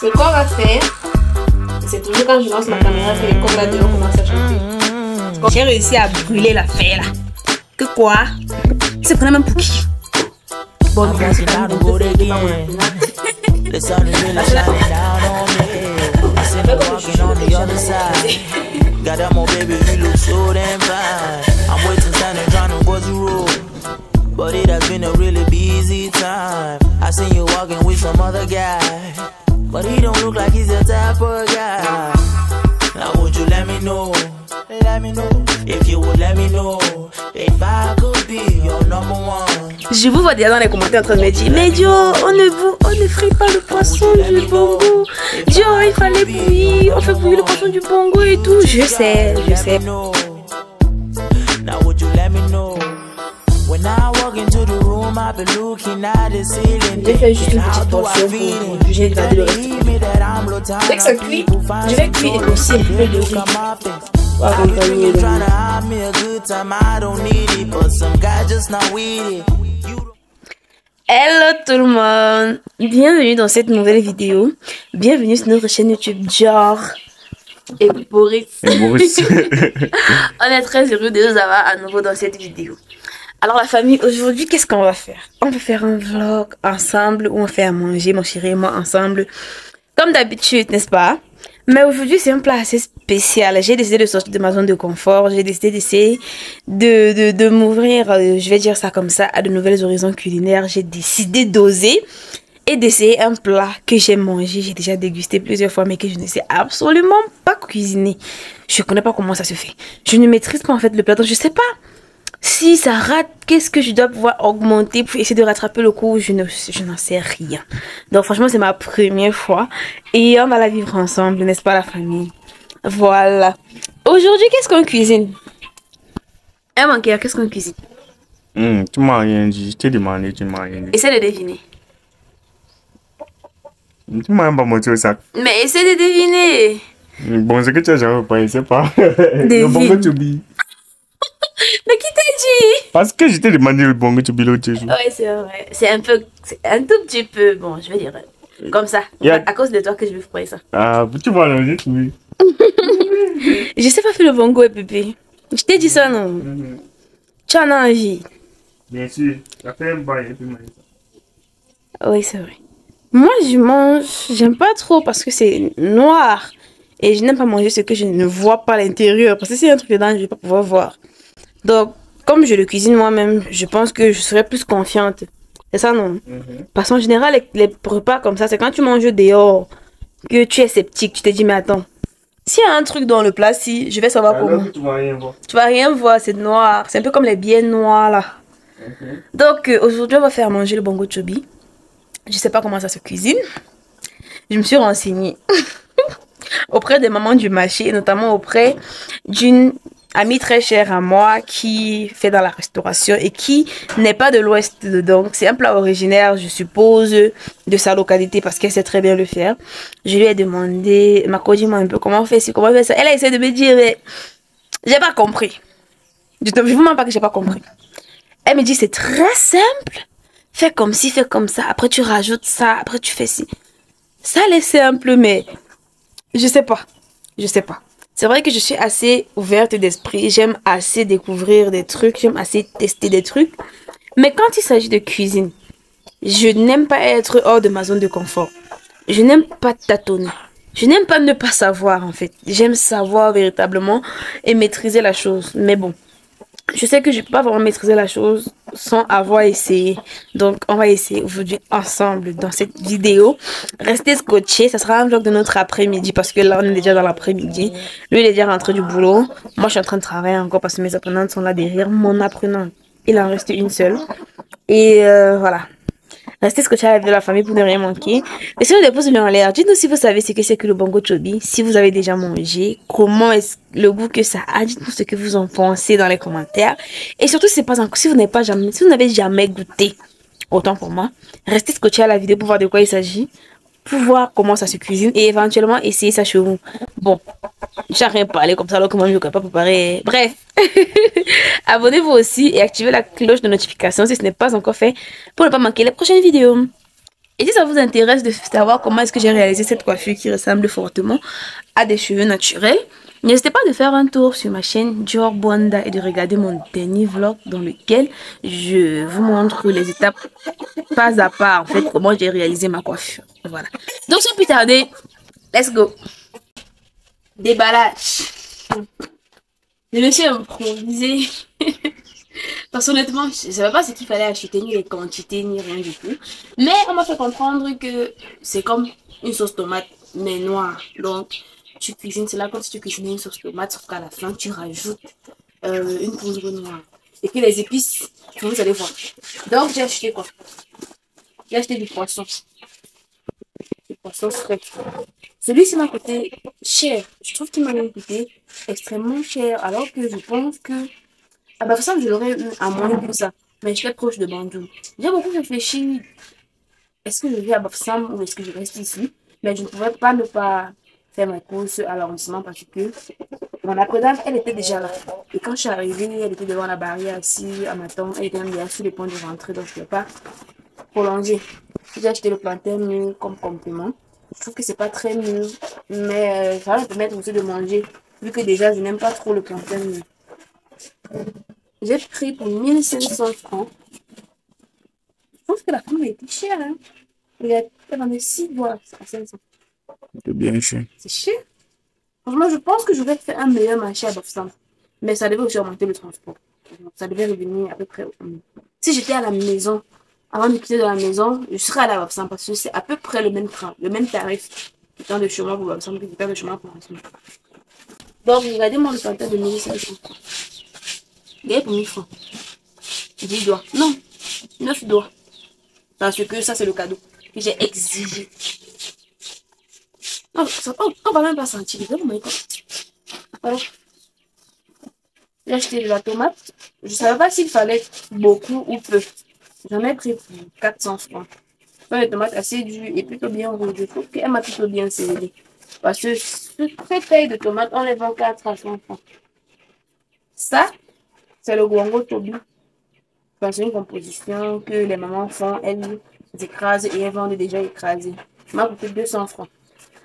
Ce qu'on va faire, c'est toujours quand je lance ma caméra que les combats commencent à chanter. J'ai réussi à brûler l'affaire là. Que quoi? Il se prenait même pour qui? Bon, c'est pas The sun is really shining down on me. I see me walking on the other side. Got that more baby, you look so damn fine. I'm waiting, standing, trying to cross the road. But it has been a really busy time. I seen you walking with some other guy. But he don't look like he's the type of guy. Now would you let me know? Let me know. If you would let me know. If I could be your number one. Je vous vois déjà dans les commentaires en train de me dire, mais Dio, on ne frit pas le poisson du bongo. Dio, il fallait bouillir, on fait bouillir le poisson du bongo et tout. Je sais. Now would you let me know? When I walk into the room, I be looking at the ceiling. J'ai fait juste une petite portion pour juger de le reste. Dès que ça cuit, je vais cuire aussi un peu de riz. Pour accompagner le riz. Hello tout le monde, bienvenue dans cette nouvelle vidéo. Bienvenue sur notre chaîne YouTube Dior et Boris. On est très heureux de vous avoir à nouveau dans cette vidéo. Alors la famille, aujourd'hui qu'est-ce qu'on va faire? On va faire un vlog ensemble où on fait à manger, mon chéri et moi ensemble. Comme d'habitude, n'est-ce pas? Mais aujourd'hui c'est un plat assez spécial. J'ai décidé de sortir de ma zone de confort. J'ai décidé d'essayer de m'ouvrir, je vais dire ça comme ça, à de nouvelles horizons culinaires. J'ai décidé d'oser et d'essayer un plat que j'ai mangé. J'ai déjà dégusté plusieurs fois mais que je ne sais absolument pas cuisiner. Je ne connais pas comment ça se fait. Je ne maîtrise pas en fait le plat. Donc je ne sais pas. Si ça rate, qu'est-ce que je dois pouvoir augmenter pour essayer de rattraper le coup? Je n'en sais rien. Donc franchement, c'est ma première fois. Et on va la vivre ensemble, n'est-ce pas la famille? Voilà. Aujourd'hui, qu'est-ce qu'on cuisine? Hein, mon cœur, qu'est-ce qu'on cuisine? Tu m'as rien dit. Je t'ai demandé, tu ne m'as rien dit. Essaie de deviner. Tu m'as même pas montré au sac. Mais essaie de deviner. Bon, c'est que tu as jamais pas, je sais pas. Devine. Le bongo tubi. Mais qui t'a dit? Parce que je t'ai demandé le bongo tubi l'autre jour. Ouais, c'est vrai. C'est un tout petit peu, bon, je vais dire, comme ça. À cause de toi que je vais faire ça. Ah, tu vois, là, j'ai trouvé. Je sais pas faire le bongo et bébé. Je t'ai dit ça, non? Tu en as envie? Bien sûr. Ça fait un bail et puis ça. Oui, c'est vrai. Moi, je mange, j'aime pas trop parce que c'est noir. Et je n'aime pas manger ce que je ne vois pas à l'intérieur. Parce que c'est un truc dedans, je vais pas pouvoir voir. Donc, comme je le cuisine moi-même, je pense que je serais plus confiante. C'est ça, non? Parce qu'en général, les repas comme ça, c'est quand tu manges dehors que tu es sceptique. Tu te dis, mais attends, s'il y a un truc dans le plat, si, je vais savoir comment. Tu vas rien voir. Tu vas rien voir, c'est noir. C'est un peu comme les billets noirs, là. Donc, aujourd'hui, on va faire manger le bongo chobi. Je sais pas comment ça se cuisine. Je me suis renseignée auprès des mamans du marché, et notamment auprès d'une amie très chère à moi qui fait dans la restauration et qui n'est pas de l'Ouest. Donc, c'est un plat originaire, je suppose, de sa localité parce qu'elle sait très bien le faire. Je lui ai demandé, ma dis-moi un peu comment on fait ci, comment on fait ça. Elle a essayé de me dire, mais j'ai pas compris. Je ne vous mens pas que j'ai pas compris. Elle me dit, c'est très simple. Fais comme ci, fais comme ça. Après, tu rajoutes ça. Après, tu fais ci. Ça, c'est simple, mais je sais pas. Je sais pas. C'est vrai que je suis assez ouverte d'esprit. J'aime assez découvrir des trucs. J'aime assez tester des trucs. Mais quand il s'agit de cuisine, je n'aime pas être hors de ma zone de confort. Je n'aime pas tâtonner. Je n'aime pas ne pas savoir, en fait. J'aime savoir véritablement et maîtriser la chose. Mais bon, je sais que je ne peux pas vraiment maîtriser la chose sans avoir essayé. Donc, on va essayer aujourd'hui ensemble dans cette vidéo. Restez scotchés. Ça sera un vlog de notre après-midi parce que là, on est déjà dans l'après-midi. Lui, il est déjà rentré du boulot. Moi, je suis en train de travailler encore parce que mes apprenantes sont là derrière. Mon apprenante, il en reste une seule. Et voilà. Restez scotchés avec de la famille pour ne rien manquer. Laissez-nous des pouces bleus en l'air. Dites-nous si vous savez ce que c'est que le bongo chobi. Si vous avez déjà mangé. Comment est le goût que ça a. Dites-nous ce que vous en pensez dans les commentaires. Et surtout, si vous n'avez jamais goûté, autant pour moi, restez scotchés à la vidéo pour voir de quoi il s'agit. Pour voir comment ça se cuisine. Et éventuellement, essayer ça chez vous. Bon. J'ai rien parlé comme ça alors que moi je ne peux pas préparer. Bref. Abonnez-vous aussi et activez la cloche de notification si ce n'est pas encore fait pour ne pas manquer les prochaines vidéos. Et si ça vous intéresse de savoir comment est-ce que j'ai réalisé cette coiffure qui ressemble fortement à des cheveux naturels, n'hésitez pas de faire un tour sur ma chaîne Dior Bwanda et de regarder mon dernier vlog dans lequel je vous montre les étapes pas à pas, en fait, comment j'ai réalisé ma coiffure. Voilà. Donc sans plus tarder, let's go. Déballage. Je me suis improvisée. Parce qu'honnêtement, je ne savais pas ce qu'il fallait acheter, ni les quantités, ni rien du tout. Mais on m'a fait comprendre que c'est comme une sauce tomate, mais noire. Donc, tu cuisines cela comme si tu cuisinais une sauce tomate, sauf qu'à la fin, tu rajoutes une poudre noire. Et que les épices, vous allez voir. Donc, j'ai acheté quoi? J'ai acheté du poisson. Du poisson frais. Celui-ci m'a coûté cher. Je trouve qu'il m'a coûté extrêmement cher, alors que je pense que ah bah, ça, je l'aurais eu à moins que ça. Mais j'étais proche de Bandung. J'ai beaucoup réfléchi. Est-ce que je vais à Bafoussam ou est-ce que je reste ici? Mais je ne pouvais pas ne pas faire ma course à l'arrondissement parce que mon après-dame, elle était déjà là. Et quand je suis arrivée, elle était devant la barrière assise à m'attendre. Elle était même déjà sur les points de rentrer, donc je ne pouvais pas prolonger. J'ai acheté le plantain mûr comme complément. Je trouve que c'est pas très mûr, mais ça va me permettre aussi de manger, vu que déjà je n'aime pas trop le plantain mûr. J'ai pris pour 1500 francs. Je pense que la femme a été chère. Hein? Elle vendait 6 doigts à 500. C'est bien cher. C'est cher. Franchement, je pense que j'aurais fait un meilleur marché à Bafoussam. Mais ça devait aussi augmenter le transport. Ça devait revenir à peu près. Si j'étais à la maison, avant de quitter de la maison, je serais allée à Bafoussam parce que c'est à peu près le même train, le même tarif. Du temps de chemin pour Bafoussam, du temps de chemin pour Bafoussam. Donc, regardez-moi le plantain de 1500 francs. Il est pour 1000 francs. 10 doigts. Non, 9 doigts. Parce que ça, c'est le cadeau que j'ai exigé. On va même pas sentir. Voilà. J'ai acheté de la tomate. Je ne savais pas s'il fallait beaucoup ou peu. J'en ai pris pour 400 francs. Une tomate assez dure et plutôt bien rouge. Je trouve qu'elle m'a plutôt bien servi. Parce que cette taille de tomate, on les vend 4 à 100 francs. Ça, c'est le guango tobi. C'est une composition que les mamans font, elles écrasent et elles vendent déjà écrasées. Ça m'a coûté 200 francs.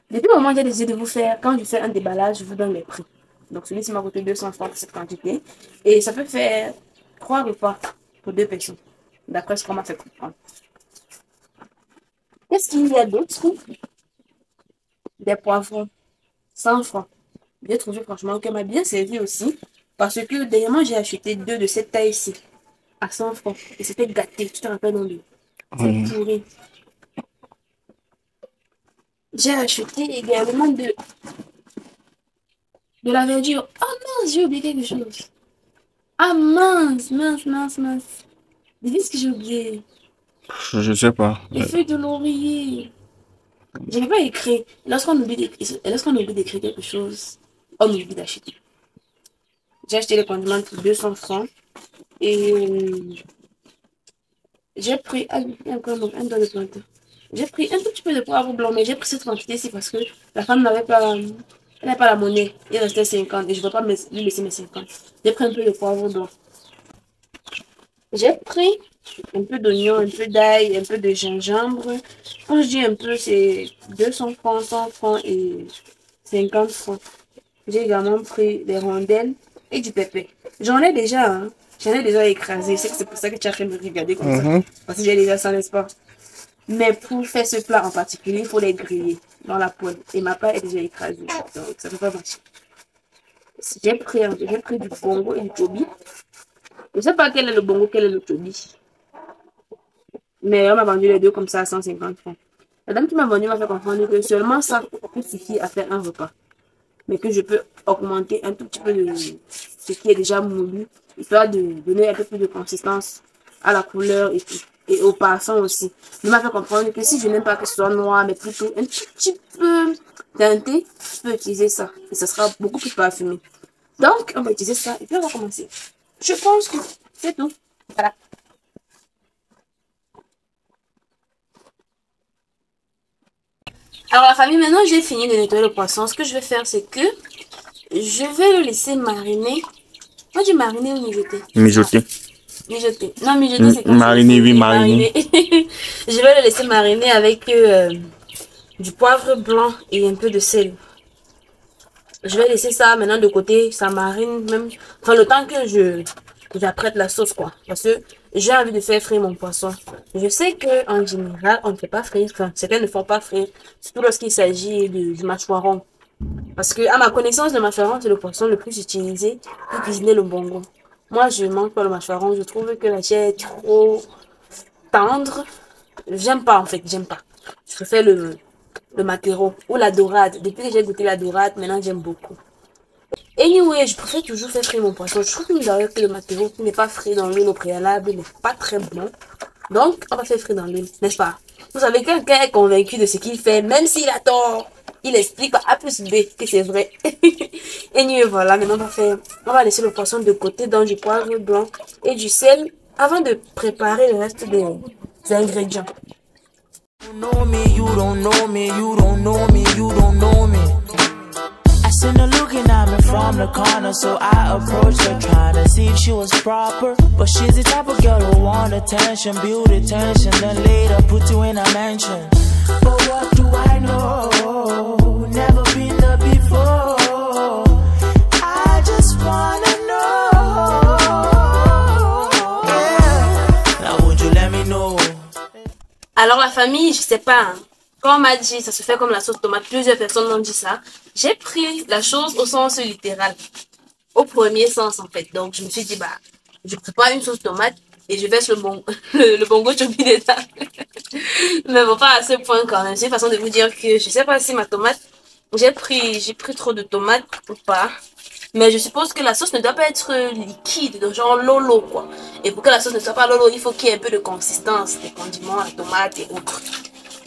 Depuis le moment où j'ai décidé de vous faire, quand je fais un déballage, je vous donne les prix. Donc celui-ci m'a coûté 200 francs pour cette quantité. Et ça peut faire 3 repas pour 2 personnes. D'après ce qu'on m'a fait comprendre. Qu'est-ce qu'il y a d'autre? Des poivrons. 100 francs. J'ai trouvé franchement qu'elle m'a bien servi aussi. Parce que dernièrement, j'ai acheté 2 de cette taille-ci. À 100 francs. Et c'était gâté. Tu te rappelles, non? C'est pourri. J'ai acheté également de la verdure. Oh mince, j'ai oublié quelque chose. Ah mince. Dis ce que j'ai oublié. Je sais pas. Les feuilles de laurier. Je n'ai pas écrit. Lorsqu'on oublie d'écrire quelque chose, on oublie d'acheter. J'ai acheté les condiments pour 200 francs. Et j'ai pris un doigt de plantain. J'ai pris un tout petit peu de poivre blanc, mais j'ai pris cette quantité-ci parce que la femme n'avait pas, la monnaie. Il restait 50 et je ne veux pas lui laisser mes 50. J'ai pris un peu de poivre blanc. J'ai pris un peu d'oignon, un peu d'ail, un peu de gingembre. Quand je dis un peu, c'est 200 francs, 100 francs et 50 francs. J'ai également pris des rondelles et du pépé. J'en ai déjà, hein. J'en ai déjà écrasé. C'est pour ça que tu as fait me regarder comme ça. Parce que j'ai déjà ça, n'est-ce pas? Mais pour faire ce plat en particulier, il faut les griller dans la poêle. Et ma pâte est déjà écrasée. Donc, ça ne peut pas marcher. J'ai pris du bongo et du tobi. Je ne sais pas quel est le bongo, quel est le tobi. Mais on m'a vendu les deux comme ça à 150 francs. La dame qui m'a vendu m'a fait comprendre que seulement ça peut suffire à faire un repas. Mais que je peux augmenter un tout petit peu de ce qui est déjà moulu, histoire de donner un peu plus de consistance à la couleur et tout. Et au parfum aussi. Il m'a fait comprendre que si je n'aime pas que ce soit noir, mais plutôt un tout petit peu teinté, je peux utiliser ça. Et ça sera beaucoup plus parfumé. Donc, on va utiliser ça et puis on va commencer. Je pense que c'est tout. Voilà. Alors la famille, maintenant j'ai fini de nettoyer le poisson. Ce que je vais faire, c'est que je vais le laisser mariner. Moi, j'ai mariné ou mijoter? Mijoter. Mijoter. Non, mijoter, c'est quand Mariner, c'est oui, mariner. Je vais le laisser mariner avec du poivre blanc et un peu de sel. Je vais laisser ça maintenant de côté, ça marine même. Enfin, le temps que j'apprête la sauce, quoi. Parce que j'ai envie de faire frire mon poisson. Je sais que en général, on ne fait pas frire. Enfin, certains ne font pas frire. Surtout lorsqu'il s'agit du mâchoiron. Parce que, à ma connaissance, le mâchoiron, c'est le poisson le plus utilisé pour cuisiner le bongo. Moi, je mange pas le mâchoiron. Je trouve que la chair est trop tendre. J'aime pas, en fait. J'aime pas. Je préfère le maquereau ou la dorade. Depuis que j'ai goûté la dorade, maintenant, j'aime beaucoup. Anyway, je préfère toujours faire frire mon poisson. Je trouve que d'ailleurs que le maquereau qui n'est pas frit dans l'huile au préalable n'est pas très bon. Donc, on va faire frire dans l'huile, n'est-ce pas? Vous savez, quelqu'un est convaincu de ce qu'il fait, même s'il a tort. Il explique par A plus B que c'est vrai. Anyway, voilà, maintenant on va laisser le poisson de côté dans du poivre blanc et du sel avant de préparer le reste des ingrédients. You know me, you don't know me, you don't know me, you don't know me. I seen her looking at me from the corner, so I approached her trying to see if she was proper. But she's the type of girl who want attention, build attention, then later put you in a mansion. But what do I know? Never been there before. I just wanna know. Yeah. Now would you let me know? Alors la famille, je sais pas, hein. Quand on m'a dit ça se fait comme la sauce tomate, plusieurs personnes m'ont dit ça. J'ai pris la chose au sens littéral, au premier sens en fait. Donc je me suis dit bah, je prépare une sauce tomate et je verse le bongo chobi dedans. Mais bon, pas à ce point quand même. C'est une façon de vous dire que je sais pas si ma tomate, j'ai pris trop de tomates ou pas. Mais je suppose que la sauce ne doit pas être liquide, de genre lolo quoi. Et pour que la sauce ne soit pas lolo, il faut qu'il y ait un peu de consistance, des condiments, la tomate et autres.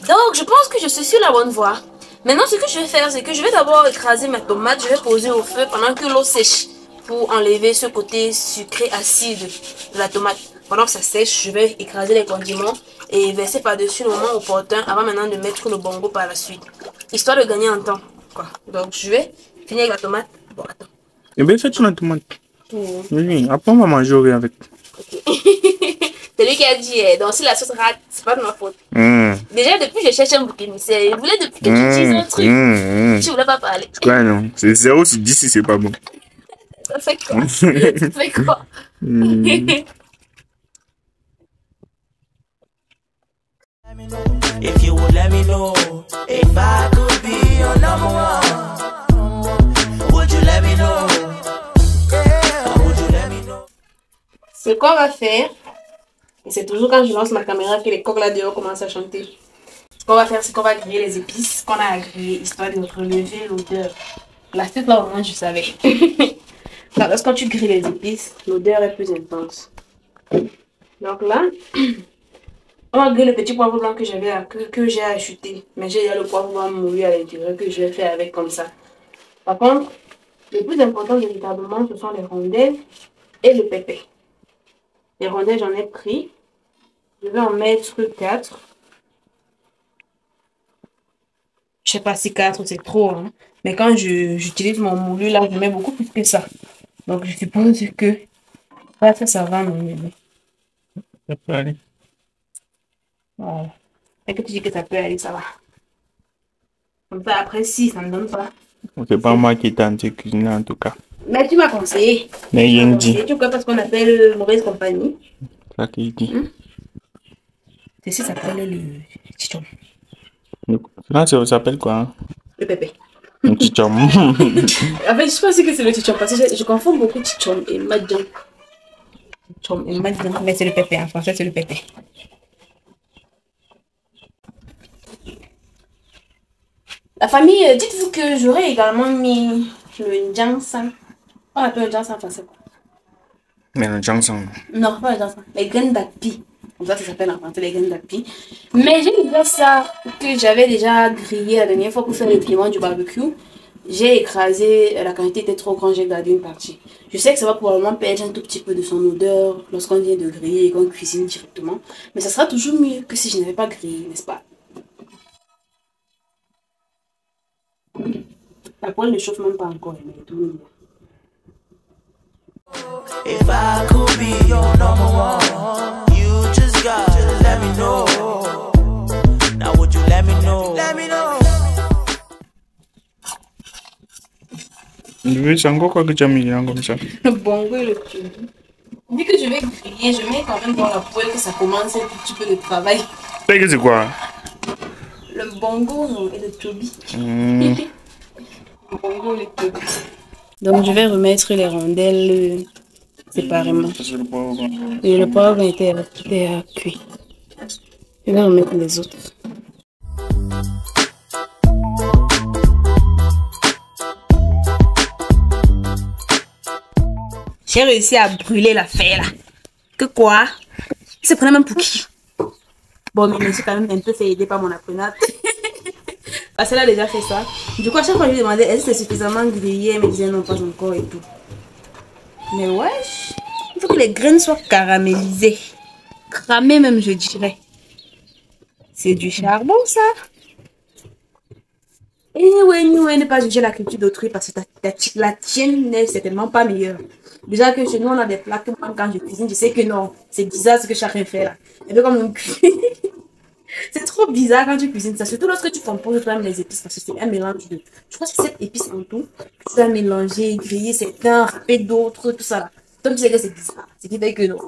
Donc je pense que je suis sur la bonne voie. Maintenant ce que je vais faire, c'est que je vais d'abord écraser ma tomate, je vais poser au feu pendant que l'eau sèche pour enlever ce côté sucré acide de la tomate. Pendant que ça sèche, je vais écraser les condiments et verser par-dessus le moment opportun avant maintenant de mettre le bongo par la suite. Histoire de gagner en temps, quoi. Donc je vais finir avec la tomate. Bon, attends. Eh bien, fais-tu la tomate? Mmh. Oui, après on va manger au riz avec. Okay. C'est lui qui a dit, donc si la sauce rate, c'est pas de ma faute. Mmh. Déjà, depuis que je cherche un bouc émissaire, il voulait depuis que tu dises un truc. Tu voulais pas parler. Ouais, non. C'est 0 sur 10 si c'est pas bon. Ça fait quoi? Ça fait quoi? If you would let me know if I could be your number one, would you let me know? Yeah, would you let me know? Ce qu'on va faire, et c'est toujours quand je lance ma caméra que les coqs là dehors commencent à chanter. Ce qu'on va faire, c'est qu'on va griller les épices qu'on a à griller, histoire de relever l'odeur. La suite là, au moins, je savais. Lorsque tu grilles les épices, l'odeur est plus intense. Donc là, on va griller le petit poivre blanc que j'ai acheté. Mais j'ai le poivre blanc moulu à l'intérieur que je vais faire avec comme ça. Par contre, le plus important véritablement, ce sont les rondelles et le pépé. Les rondelles, j'en ai pris. Je vais en mettre 4. Je sais pas si 4 c'est trop, hein. Mais quand j'utilise mon moulu, là, je mets beaucoup plus que ça. Donc, je suppose que ça va, mon bébé. Ça peut aller. Voilà. Et que tu dis que ça peut aller, ça va. Comme ça, après, si, ça ne donne pas. C'est pas moi qui t'ai en cuisiner en tout cas. Mais tu m'as conseillé. Mais il dit. Tu vois, parce qu'on appelle mauvaise compagnie. C'est ça qu'il dit. Ceci s'appelle le chichon. Là, ça s'appelle quoi? Hein? Le pépé. Le chichon. En fait, je pense que c'est le chichon parce que je confonds beaucoup chichon et madjan. Chichon et madjan. Mais c'est le pépé, en français, c'est le pépé. La famille, dites-vous que j'aurais également mis le jansan. On appelle le jansan en français. Mais le jansan. Non, pas le jansan. Les graines d'api. Comme ça s'appelle en français les graines d'api. Mais j'ai déjà ça que j'avais déjà grillé la dernière fois pour faire le piment du barbecue. J'ai écrasé, la quantité était trop grande, j'ai gardé une partie. Je sais que ça va probablement perdre un tout petit peu de son odeur lorsqu'on vient de griller et qu'on cuisine directement. Mais ça sera toujours mieux que si je n'avais pas grillé, n'est-ce pas? La poêle ne chauffe même pas encore, mais tout le monde. if I could be your number one. You just gotta let me know. Now would you let me know? Let me know. C'est encore quoi que tu as mis là comme ça? Le bongo et le tobi. Vu que je vais griller, je mets quand même dans la poêle que ça commence un petit peu de travail. C'est quoi? Le bongo et le tobi. Le bongo et le tobi. Donc je vais remettre les rondelles séparément. Et le poivre était cuit. Je vais remettre les autres. J'ai réussi à brûler l'affaire là. Que quoi? Il se prenait même pour qui? Bon, mais je me suis quand même un peu fait aider par mon apprenante. Parce qu'elle a déjà fait ça. Du coup, à chaque fois, je lui demandais est-ce que c'est suffisamment grillé? Elle me disait non, pas encore et tout. Mais wesh, il faut que les graines soient caramélisées. Cramées même, je dirais. C'est du charbon, ça. Et ouais, ne pas juger la culture d'autrui parce que la tienne n'est certainement pas meilleure. Déjà que chez nous, on a des plats que moi, quand je cuisine, je sais que non, c'est bizarre ce que chacun fait là. Un peu comme on cuisine. C'est trop bizarre quand tu cuisines ça, surtout lorsque tu composes toi-même les épices parce que c'est un mélange de. Je crois que c'est 7 épices en tout. Tu dois mélanger, griller certains, râper d'autres, tout ça là. Donc tu sais que c'est bizarre. Ce qui fait que non,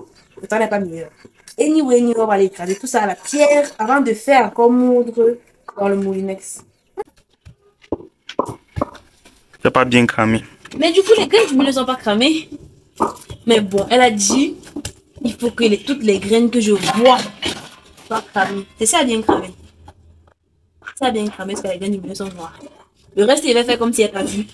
le temps n'est pas meilleur. Anyway, on va aller écraser tout ça à la pierre avant de faire encore moudre dans le moulinex. C'est pas bien cramé. Mais du coup, les graines du milieu ne sont pas cramées. Mais bon, elle a dit il faut que toutes les graines que je vois soient cramées. C'est ça bien cramé. Ça bien cramé parce que les graines du milieu sont noires. Le reste, il va faire comme si elle n'a pas vu.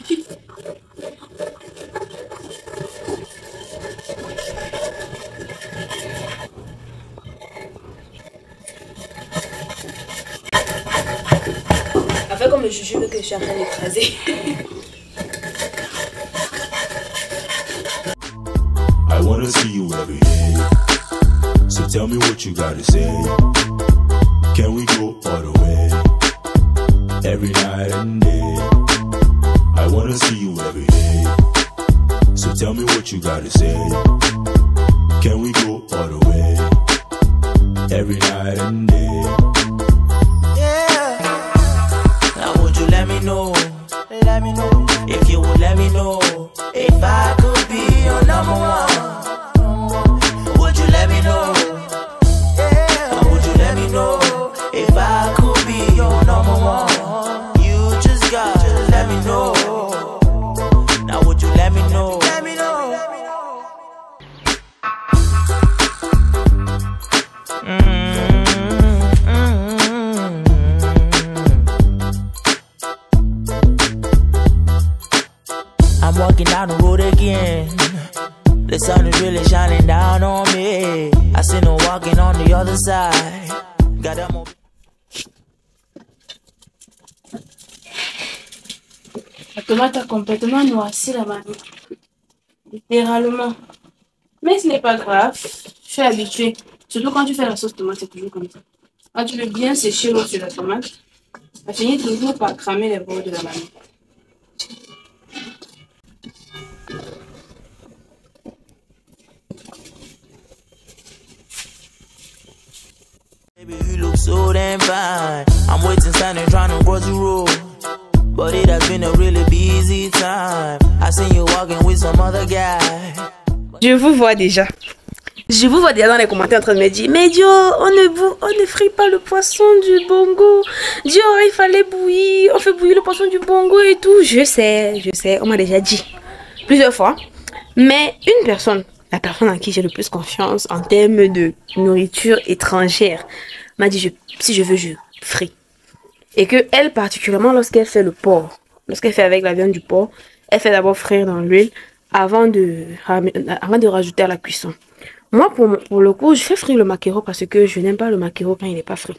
Elle fait comme le jujube que je suis en train d'écraser. I wanna see you every day. So tell me what you gotta say. Can we go all the way? Every night and day. I wanna see you every day. So tell me what you gotta say. Can we go all the way? Every night and day. Yeah. Now would you let me know? Let me know. If you would let me know. If I could be your number one. Would you let me know? Yeah. Or would you let me know? If I could be your number one. You just gotta let me know. Now would you let me know? Let me know. I'm walking down the road again. The sun is really shining down on me. I see no walking on the other side. Got that more. La tomate a complètement noirci la manette. Littéralement. Mais ce n'est pas grave. Je suis habituée. Surtout quand tu fais la sauce tomate, c'est toujours comme ça. Quand tu veux bien sécher l'eau sur la tomate, ça finit toujours par cramer les bords de la manette. Baby, you look so damn fine. I'm waiting, standing, trying to cross the road. But it has been a really busy time. I seen you walking with some other guy. Je vous vois déjà. Je vous vois déjà dans les commentaires en train de me dire mais Dio, on ne frit pas le poisson du bongo. Dio, il fallait bouillir. On fait bouillir le poisson du bongo et tout. Je sais. On m'a déjà dit plusieurs fois. Mais une personne, la personne en qui j'ai le plus confiance en termes de nourriture étrangère, m'a dit si je veux, je fris. Et que elle, particulièrement lorsqu'elle fait le porc, lorsqu'elle fait avec la viande du porc, elle fait d'abord frire dans l'huile avant de rajouter à la cuisson. Moi, pour le coup, je fais frire le maquereau parce que je n'aime pas le maquereau quand il n'est pas frit.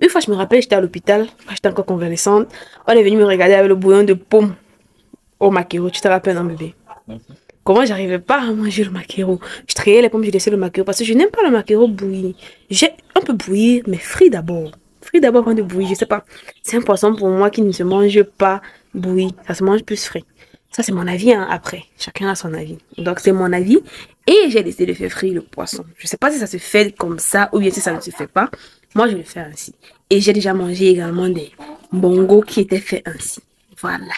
Une fois, je me rappelle, j'étais à l'hôpital, j'étais encore convalescente. On est venu me regarder avec le bouillon de pomme au maquereau. Tu te rappelles, non, bébé? Comment j'arrivais pas à manger le maquereau? Je trayais les pommes, je laissais le maquereau parce que je n'aime pas le maquereau bouilli. On peut bouillir, mais frit d'abord. Frit d'abord avant de bouillir, je sais pas. C'est un poisson pour moi qui ne se mange pas bouilli. Ça se mange plus frit. Ça, c'est mon avis, hein. Après, chacun a son avis. Donc, c'est mon avis. Et j'ai décidé de faire frire le poisson. Je sais pas si ça se fait comme ça ou bien si ça ne se fait pas. Moi, je le fais ainsi. Et j'ai déjà mangé également des bongos qui étaient faits ainsi. Voilà.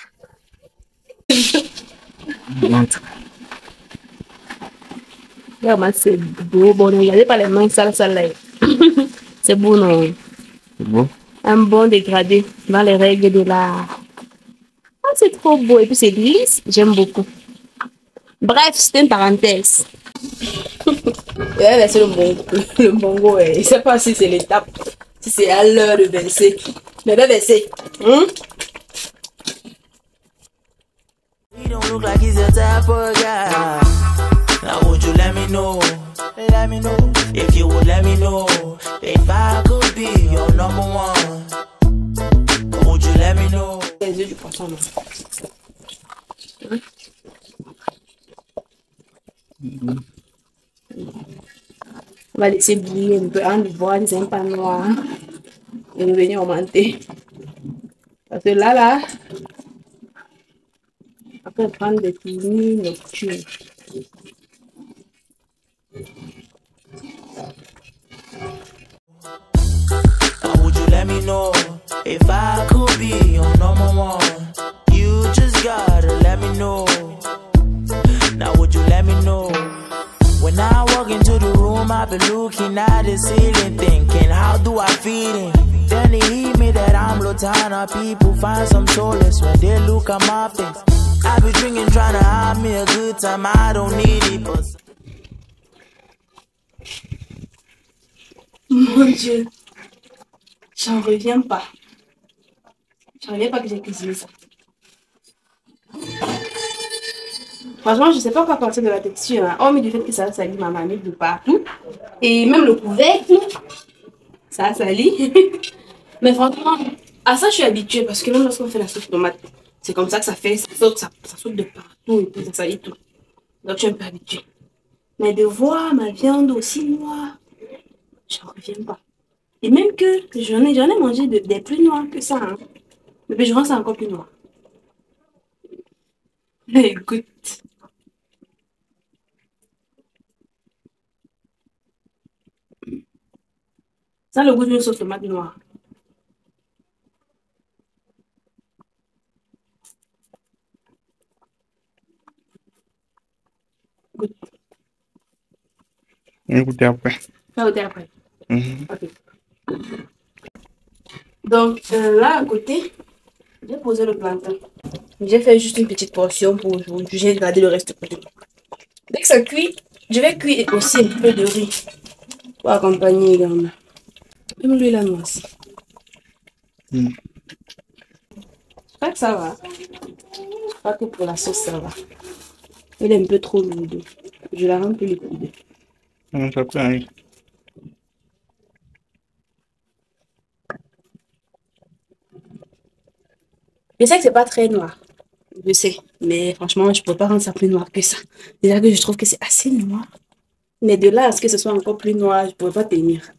Vraiment, c'est beau. Bon, ne regardez pas les mains sales, là. C'est beau, non? C'est beau. Un bon dégradé dans les règles de l'art. Ah, c'est trop beau. Et puis, c'est lisse. J'aime beaucoup. Bref, c'était une parenthèse. C'est le bongo. Je ne sais pas si c'est l'étape. Si c'est à l'heure de verser. Mais va verser. He don't look like he's the type of guy. Now would you let me know? Let me know. If you would let me know. If I could be your number one. Would you let me know? Les yeux du poisson. On va laisser bouillir un peu. On va voir les pas noirs. Et nous venir augmenter. Parce que là, on peut prendre des tenues nocturnes. Would you let me know if I could be your number one? You just gotta let me know. Now would you let me know? When I walk into the room, I be looking at the ceiling, thinking, how do I feel it? Then it hit me that I'm Lotana. People find some solace when they look at my face. I be drinking, trying to have me a good time. I don't need it, but Mon Dieu, j'en reviens pas. J'en reviens pas que j'ai cuisiné ça. Franchement, je sais pas quoi penser de la texture. Hein. Hormis du fait que ça a sali ma mamie de partout. Et même le couvercle, ça a sali. Mais franchement, à ça je suis habituée parce que même lorsqu'on fait la sauce tomate, c'est comme ça que ça fait. Ça saute de partout et puis ça salit tout. Donc je suis un peu habituée. Mais de voir ma viande aussi noire, j'en reviens pas. Et même que j'en ai mangé des plus noirs que ça. Hein. Mais je rends ça encore plus noir. Écoute. Ça a le goût d'une sauce tomate noire. Goûte. On va goûter après. Ça goûter après. Mhm. Ok. Donc là à côté, j'ai posé le plantain. J'ai fait juste une petite portion pour aujourd'hui. J'ai gardé le reste pour demain. Dès que ça cuit, je vais cuire aussi un peu de riz pour accompagner également. Même l'huile à noix. Mm. Je crois que ça va. Je crois que pour la sauce, ça va. Elle est un peu trop lourde. Je la rends plus liquide. Ça peut aller. Je sais que c'est pas très noir. Je sais. Mais franchement, je ne peux pas rendre ça plus noir que ça. Déjà que je trouve que c'est assez noir. Mais de là à ce que ce soit encore plus noir, je ne pourrais pas tenir.